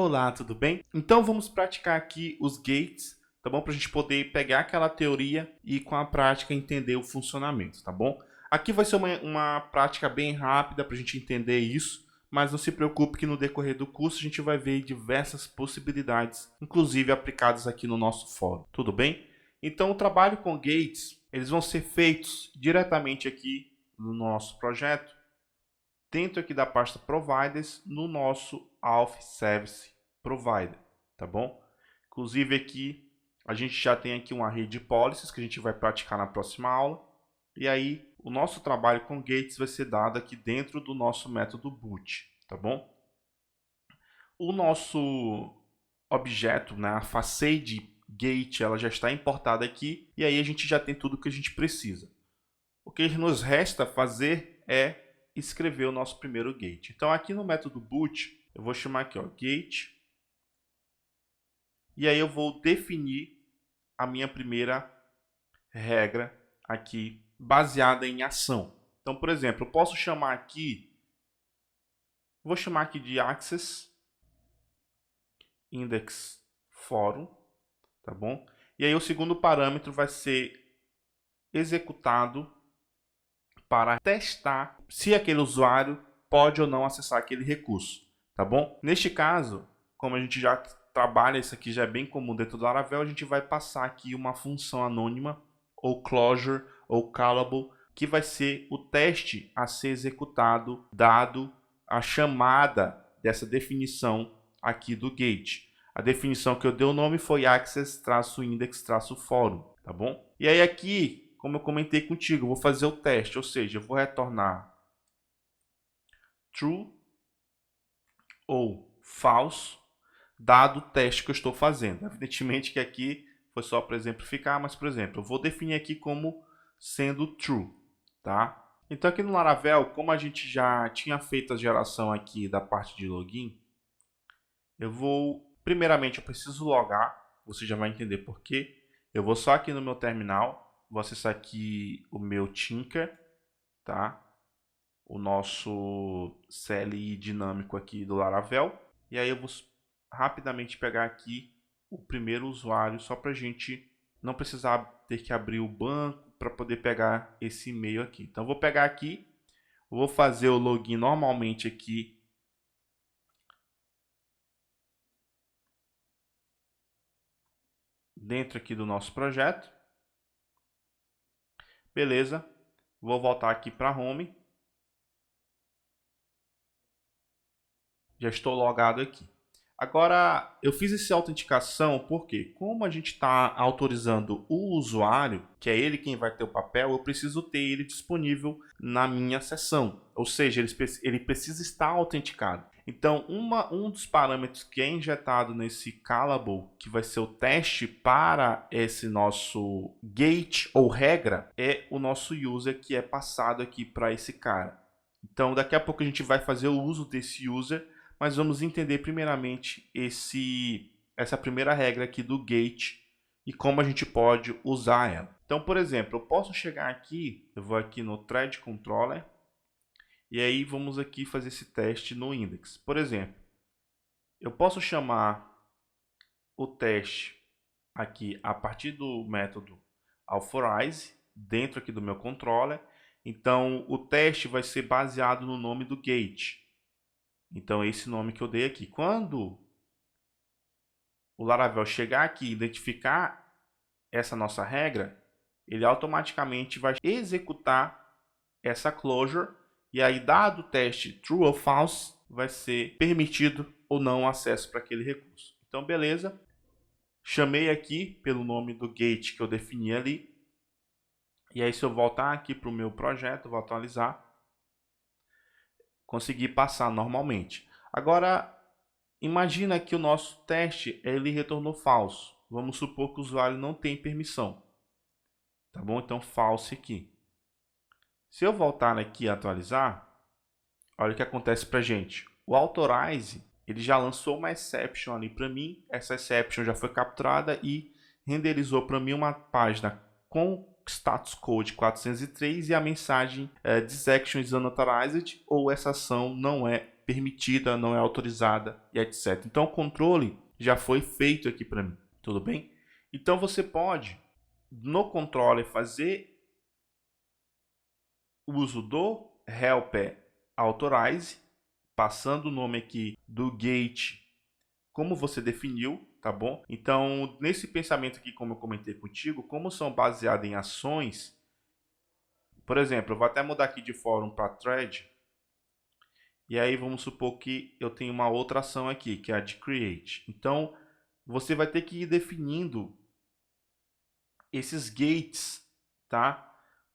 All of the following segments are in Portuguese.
Olá, tudo bem? Então vamos praticar aqui os gates, tá bom? Para a gente poder pegar aquela teoria e com a prática entender o funcionamento, tá bom? Aqui vai ser uma prática bem rápida para a gente entender isso, mas não se preocupe que no decorrer do curso a gente vai ver diversas possibilidades, inclusive aplicadas aqui no nosso fórum, tudo bem? Então o trabalho com gates, eles vão ser feitos diretamente aqui no nosso projeto, dentro aqui da pasta Providers, no nosso Auth Service Provider, tá bom? Inclusive aqui, a gente já tem aqui uma rede de policies que a gente vai praticar na próxima aula. E aí, o nosso trabalho com gates vai ser dado aqui dentro do nosso método boot, tá bom? O nosso objeto, né, a facade gate, ela já está importada aqui. E aí a gente já tem tudo que a gente precisa. O que nos resta fazer é escrever o nosso primeiro gate. Então aqui no método boot, eu vou chamar aqui, ó, gate. E aí eu vou definir a minha primeira regra aqui, baseada em ação. Então, por exemplo, eu posso chamar aqui, vou chamar aqui de access index forum, tá bom? E aí o segundo parâmetro vai ser executado para testar se aquele usuário pode ou não acessar aquele recurso, tá bom? Neste caso, como a gente já trabalha, isso aqui já é bem comum dentro do Laravel, a gente vai passar aqui uma função anônima, ou closure, ou callable, que vai ser o teste a ser executado, dado a chamada dessa definição aqui do gate. A definição que eu dei o nome foi access-index-forum, tá bom? E aí aqui, como eu comentei contigo, eu vou fazer o teste, ou seja, eu vou retornar true ou false, dado o teste que eu estou fazendo. Evidentemente que aqui foi só para exemplificar, mas, por exemplo, eu vou definir aqui como sendo true, tá? Então aqui no Laravel, como a gente já tinha feito a geração aqui da parte de login, primeiramente eu preciso logar, você já vai entender por quê. Eu vou só aqui no meu terminal, vou acessar aqui o meu Tinker, tá? O nosso CLI dinâmico aqui do Laravel. E aí eu vou rapidamente pegar aqui o primeiro usuário, só para a gente não precisar ter que abrir o banco para poder pegar esse e-mail aqui. Então eu vou pegar aqui, vou fazer o login normalmente aqui dentro aqui do nosso projeto. Beleza, vou voltar aqui para home. Já estou logado aqui. Agora, eu fiz essa autenticação porque, como a gente está autorizando o usuário, que é ele quem vai ter o papel, eu preciso ter ele disponível na minha sessão. Ou seja, ele precisa estar autenticado. Então, um dos parâmetros que é injetado nesse callable, que vai ser o teste para esse nosso gate ou regra, é o nosso user que é passado aqui para esse cara. Então, daqui a pouco a gente vai fazer o uso desse user, mas vamos entender primeiramente essa primeira regra aqui do gate e como a gente pode usar ela. Então, por exemplo, eu posso chegar aqui, eu vou aqui no thread controller, e aí vamos aqui fazer esse teste no index. Por exemplo, eu posso chamar o teste aqui a partir do método authorize, dentro aqui do meu controller. Então, o teste vai ser baseado no nome do gate. Então, esse nome que eu dei aqui. Quando o Laravel chegar aqui e identificar essa nossa regra, ele automaticamente vai executar essa closure. E aí, dado o teste true ou false, vai ser permitido ou não acesso para aquele recurso. Então, beleza. Chamei aqui pelo nome do gate que eu defini ali. E aí, se eu voltar aqui para o meu projeto, vou atualizar. Consegui passar normalmente. Agora, imagina que o nosso teste ele retornou falso. Vamos supor que o usuário não tem permissão. Tá bom? Então, false aqui. Se eu voltar aqui e atualizar, olha o que acontece para a gente. O Authorize, ele já lançou uma exception ali para mim. Essa exception já foi capturada e renderizou para mim uma página com status code 403 e a mensagem this action is unauthorized, ou essa ação não é permitida, não é autorizada e etc. Então o controle já foi feito aqui para mim, tudo bem? Então você pode, no controller, fazer uso do helper authorize, passando o nome aqui do gate como você definiu, tá bom? Então, nesse pensamento aqui, como eu comentei contigo, como são baseados em ações, por exemplo, eu vou até mudar aqui de fórum para thread, e aí vamos supor que eu tenho uma outra ação aqui, que é a de create. Então, você vai ter que ir definindo esses gates, tá?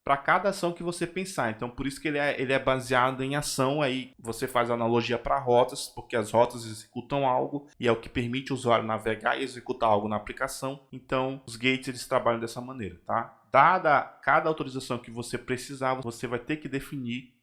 Para cada ação que você pensar. Então, por isso que ele é baseado em ação. Aí você faz analogia para rotas, porque as rotas executam algo e é o que permite o usuário navegar e executar algo na aplicação. Então, os gates eles trabalham dessa maneira, tá? Dada cada autorização que você precisar, você vai ter que definir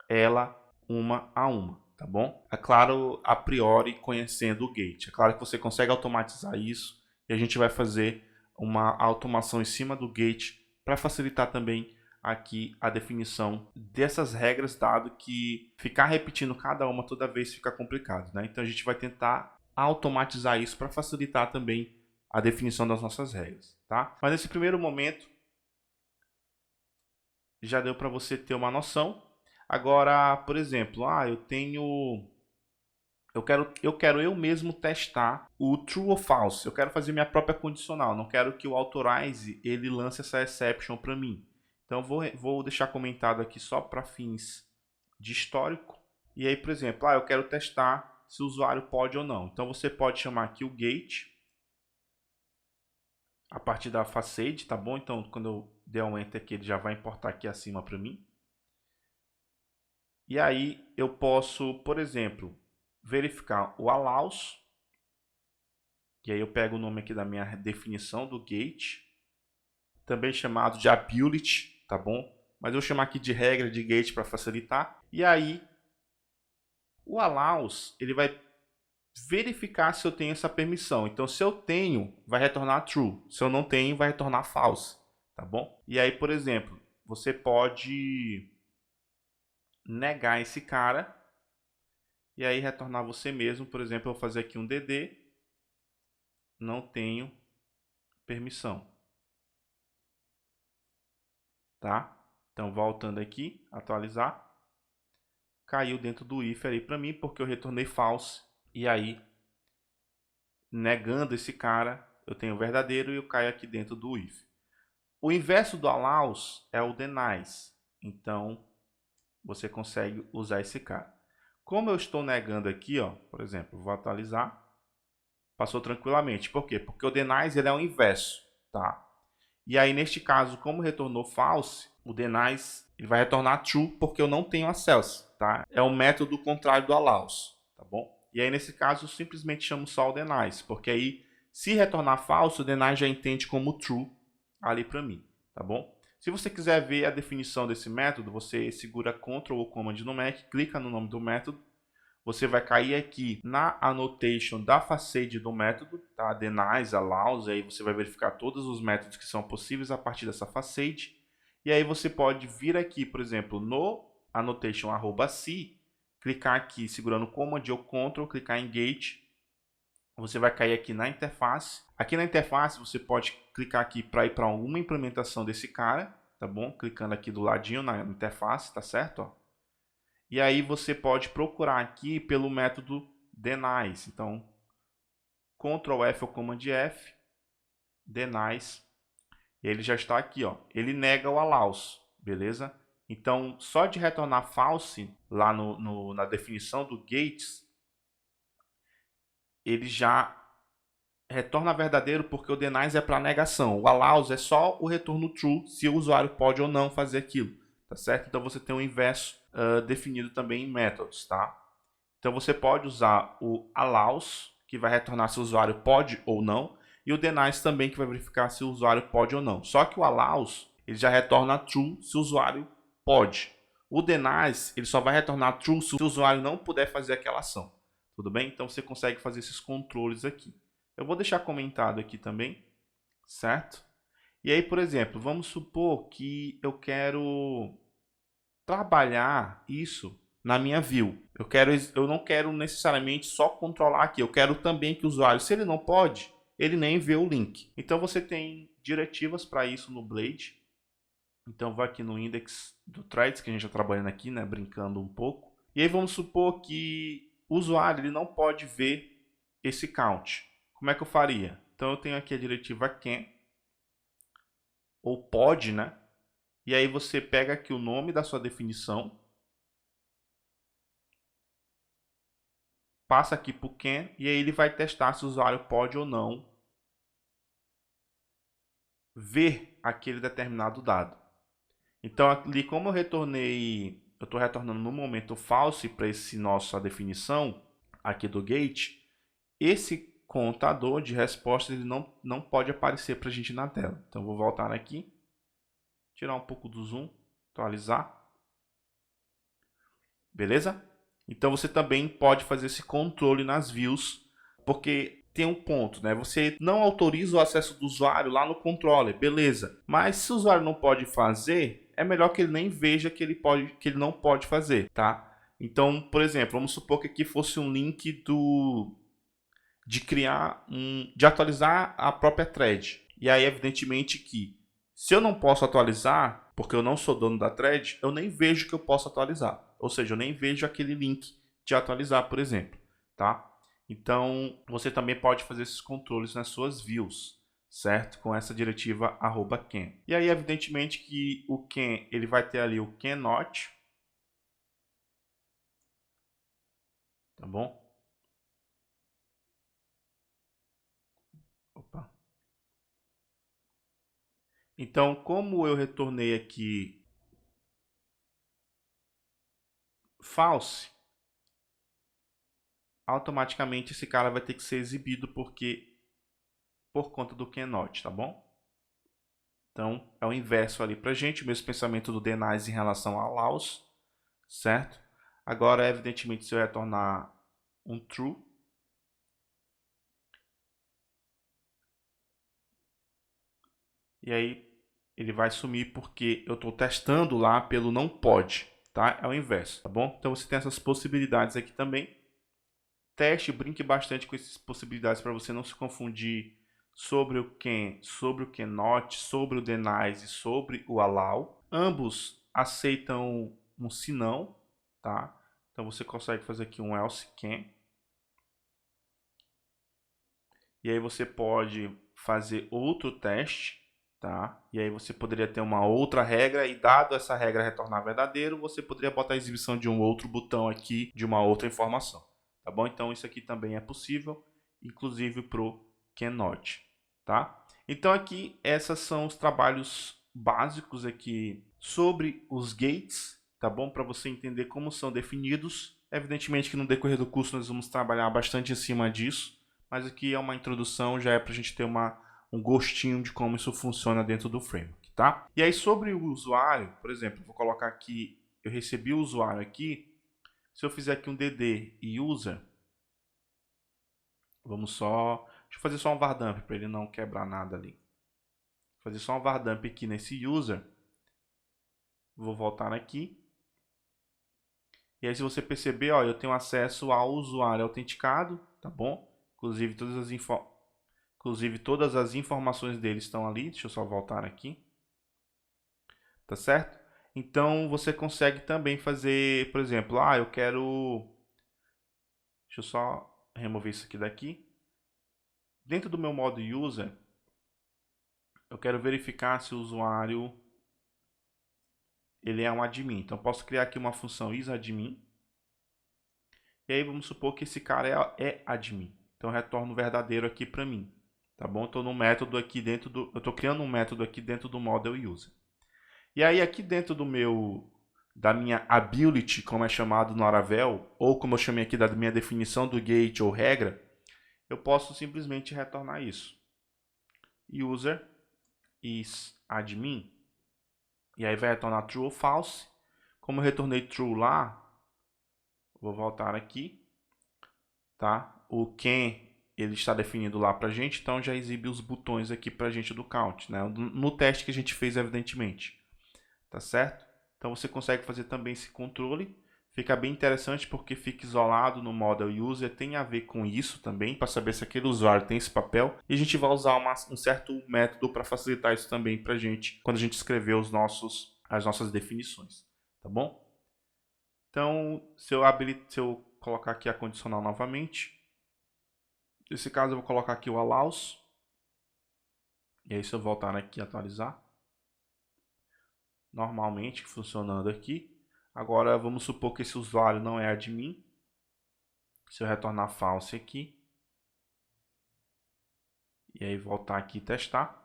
ela uma a uma, tá bom? É claro, a priori, conhecendo o gate. É claro que você consegue automatizar isso e a gente vai fazer uma automação em cima do gate para facilitar também aqui a definição dessas regras, dado que ficar repetindo cada uma toda vez fica complicado, né? Então a gente vai tentar automatizar isso para facilitar também a definição das nossas regras, tá? Mas nesse primeiro momento já deu para você ter uma noção. Agora, por exemplo, eu quero eu mesmo testar o true ou false. Eu quero fazer minha própria condicional. Não quero que o authorize ele lance essa exception para mim. Então vou deixar comentado aqui só para fins de histórico. E aí, por exemplo, eu quero testar se o usuário pode ou não. Então você pode chamar aqui o gate a partir da facade, tá bom? Então quando eu der um enter aqui, ele já vai importar aqui acima para mim. E aí eu posso, por exemplo, verificar o allows. E aí eu pego o nome aqui da minha definição do gate, também chamado de ability, tá bom? Mas eu vou chamar aqui de regra de gate para facilitar. E aí o allows, ele vai verificar se eu tenho essa permissão. Então se eu tenho, vai retornar true. Se eu não tenho, vai retornar false, tá bom? E aí, por exemplo, você pode negar esse cara e aí retornar você mesmo. Por exemplo, eu vou fazer aqui um DD, não tenho permissão, tá? Então voltando aqui, atualizar, caiu dentro do if aí para mim porque eu retornei false. E aí, negando esse cara, eu tenho o verdadeiro e eu caio aqui dentro do if. O inverso do allows é o denies. Então você consegue usar esse cara. Como eu estou negando aqui, ó, por exemplo, vou atualizar, passou tranquilamente. Por quê? Porque o denies ele é o inverso, tá? E aí neste caso, como retornou false, o denies ele vai retornar true porque eu não tenho acesso, tá? É o método contrário do allows, tá bom? E aí nesse caso eu simplesmente chamo só o denies, porque aí se retornar falso, o denies já entende como true ali para mim, tá bom? Se você quiser ver a definição desse método, você segura Ctrl ou Command no Mac, clica no nome do método, você vai cair aqui na annotation da facade do método, tá? Denies, allows, aí você vai verificar todos os métodos que são possíveis a partir dessa facade. E aí você pode vir aqui, por exemplo, no annotation @c, clicar aqui segurando Command ou Ctrl, clicar em Gate. Você vai cair aqui na interface. Aqui na interface você pode clicar aqui para ir para alguma implementação desse cara, tá bom? Clicando aqui do ladinho na interface, tá certo? Ó. E aí você pode procurar aqui pelo método denies. Então, Ctrl F ou Command F, denies, ele já está aqui, ó. Ele nega o allows, beleza? Então, só de retornar false lá na definição do gates, ele já retorna verdadeiro porque o denies é para negação. O allows é só o retorno true se o usuário pode ou não fazer aquilo, tá certo? Então você tem o inverso definido também em methods, tá? Então você pode usar o allows, que vai retornar se o usuário pode ou não, e o denies também, que vai verificar se o usuário pode ou não. Só que o allows, ele já retorna true se o usuário pode. O denies, ele só vai retornar true se o usuário não puder fazer aquela ação. Tudo bem? Então você consegue fazer esses controles aqui. Eu vou deixar comentado aqui também, certo? E aí, por exemplo, vamos supor que eu quero trabalhar isso na minha view. Eu não quero necessariamente só controlar aqui, eu quero também que o usuário, se ele não pode, ele nem vê o link. Então você tem diretivas para isso no Blade. Então vou aqui no index do threads, que a gente está trabalhando aqui, né, brincando um pouco. E aí vamos supor que o usuário ele não pode ver esse count. Como é que eu faria? Então eu tenho aqui a diretiva can, ou pode, né? E aí você pega aqui o nome da sua definição, passa aqui para o can, e aí ele vai testar se o usuário pode ou não ver aquele determinado dado. Então ali como eu estou retornando no momento false para esse nossa definição aqui do gate, esse contador de respostas ele não pode aparecer para a gente na tela. Então vou voltar aqui, tirar um pouco do zoom, atualizar. Beleza? Então você também pode fazer esse controle nas views, porque tem um ponto, né? Você não autoriza o acesso do usuário lá no controller, beleza? Mas se o usuário não pode fazer, é melhor que ele nem veja que ele não pode fazer, tá? Então, por exemplo, vamos supor que aqui fosse um link de atualizar a própria thread. E aí, evidentemente que se eu não posso atualizar, porque eu não sou dono da thread, eu nem vejo que eu posso atualizar. Ou seja, eu nem vejo aquele link de atualizar, por exemplo, tá? Então, você também pode fazer esses controles nas suas views, certo? Com essa diretiva @can. E aí, evidentemente que o can, ele vai ter ali o cannot, tá bom? Opa. Então, como eu retornei aqui false, automaticamente esse cara vai ter que ser exibido por conta do cannot, tá bom? Então, é o inverso ali pra gente, o mesmo pensamento do denies em relação a allows, certo? Agora, evidentemente, se eu retornar um true, e aí ele vai sumir porque eu estou testando lá pelo não pode, tá? É o inverso, tá bom? Então, você tem essas possibilidades aqui também. Teste, brinque bastante com essas possibilidades para você não se confundir sobre o can, sobre o cannot, sobre o denies e sobre o allow. Ambos aceitam um se não, tá? Então você consegue fazer aqui um else can. E aí você pode fazer outro teste, tá? E aí você poderia ter uma outra regra e dado essa regra retornar verdadeiro, você poderia botar a exibição de um outro botão aqui de uma outra informação. Tá bom? Então isso aqui também é possível, inclusive pro cannot, tá? Então aqui esses são os trabalhos básicos aqui sobre os gates, tá bom? Para você entender como são definidos. Evidentemente que no decorrer do curso nós vamos trabalhar bastante em cima disso, mas aqui é uma introdução, já é para a gente ter um gostinho de como isso funciona dentro do framework, tá? E aí sobre o usuário, por exemplo, vou colocar aqui, eu recebi o usuário aqui. Se eu fizer aqui um dd e user, deixa eu fazer só um var dump para ele não quebrar nada ali. Vou fazer só um var dump aqui nesse user. Vou voltar aqui. E aí se você perceber, ó, eu tenho acesso ao usuário autenticado, tá bom? Inclusive todas as informações dele estão ali. Deixa eu só voltar aqui. Tá certo? Então você consegue também fazer, por exemplo, eu quero... Deixa eu só remover isso aqui daqui. Dentro do meu modo user, eu quero verificar se o usuário ele é um admin. Então, eu posso criar aqui uma função isAdmin. E aí, vamos supor que esse cara é admin. Então, eu retorno verdadeiro aqui para mim. Tá bom? Estou no método aqui dentro do... Eu estou criando um método aqui dentro do model user. E aí, aqui dentro da minha ability, como é chamado no Laravel, ou como eu chamei aqui da minha definição do gate ou regra, eu posso simplesmente retornar isso. User is admin. E aí vai retornar true ou false. Como eu retornei true lá, vou voltar aqui, tá? O can ele está definido lá pra gente, então já exibe os botões aqui pra gente do count, né? No teste que a gente fez, evidentemente. Tá certo? Então você consegue fazer também esse controle, Fica bem interessante porque fica isolado no model user, tem a ver com isso também, para saber se aquele usuário tem esse papel. E a gente vai usar um certo método para facilitar isso também para a gente, quando a gente escrever as nossas definições, tá bom? Então, se eu colocar aqui a condicional novamente, nesse caso eu vou colocar aqui o allows, e aí se eu voltar aqui e atualizar, normalmente funcionando aqui. Agora vamos supor que esse usuário não é admin. Se eu retornar false aqui, e aí voltar aqui e testar,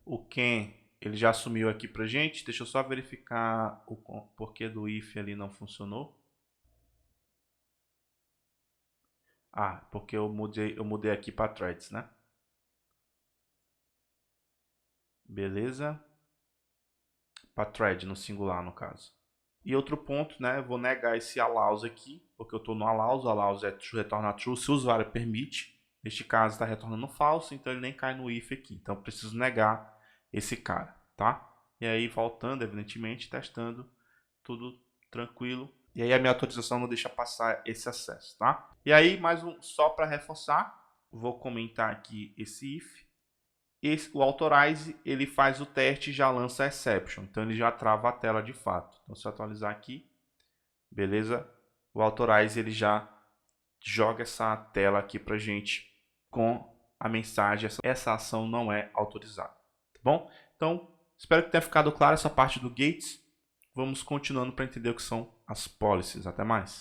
o Ken ele já assumiu aqui pra gente. Deixa eu só verificar o porquê do if ali não funcionou. Ah, porque eu mudei aqui para threads, né? Beleza. Para thread no singular, no caso. E outro ponto, né? Eu vou negar esse allows aqui, porque eu estou no allows. O allows é retornar true se o usuário permite. Neste caso está retornando falso, então ele nem cai no if aqui. Então eu preciso negar esse cara, tá? E aí voltando, evidentemente, testando, tudo tranquilo. E aí a minha autorização não deixa passar esse acesso, tá? E aí, só para reforçar, vou comentar aqui esse if. O authorize, ele faz o teste e já lança a exception. Então ele já trava a tela de fato. Então se eu atualizar aqui, beleza? O authorize, ele já joga essa tela aqui pra gente com a mensagem, essa ação não é autorizada, tá bom? Então, espero que tenha ficado claro essa parte do gates. Vamos continuando para entender o que são as policies. Até mais.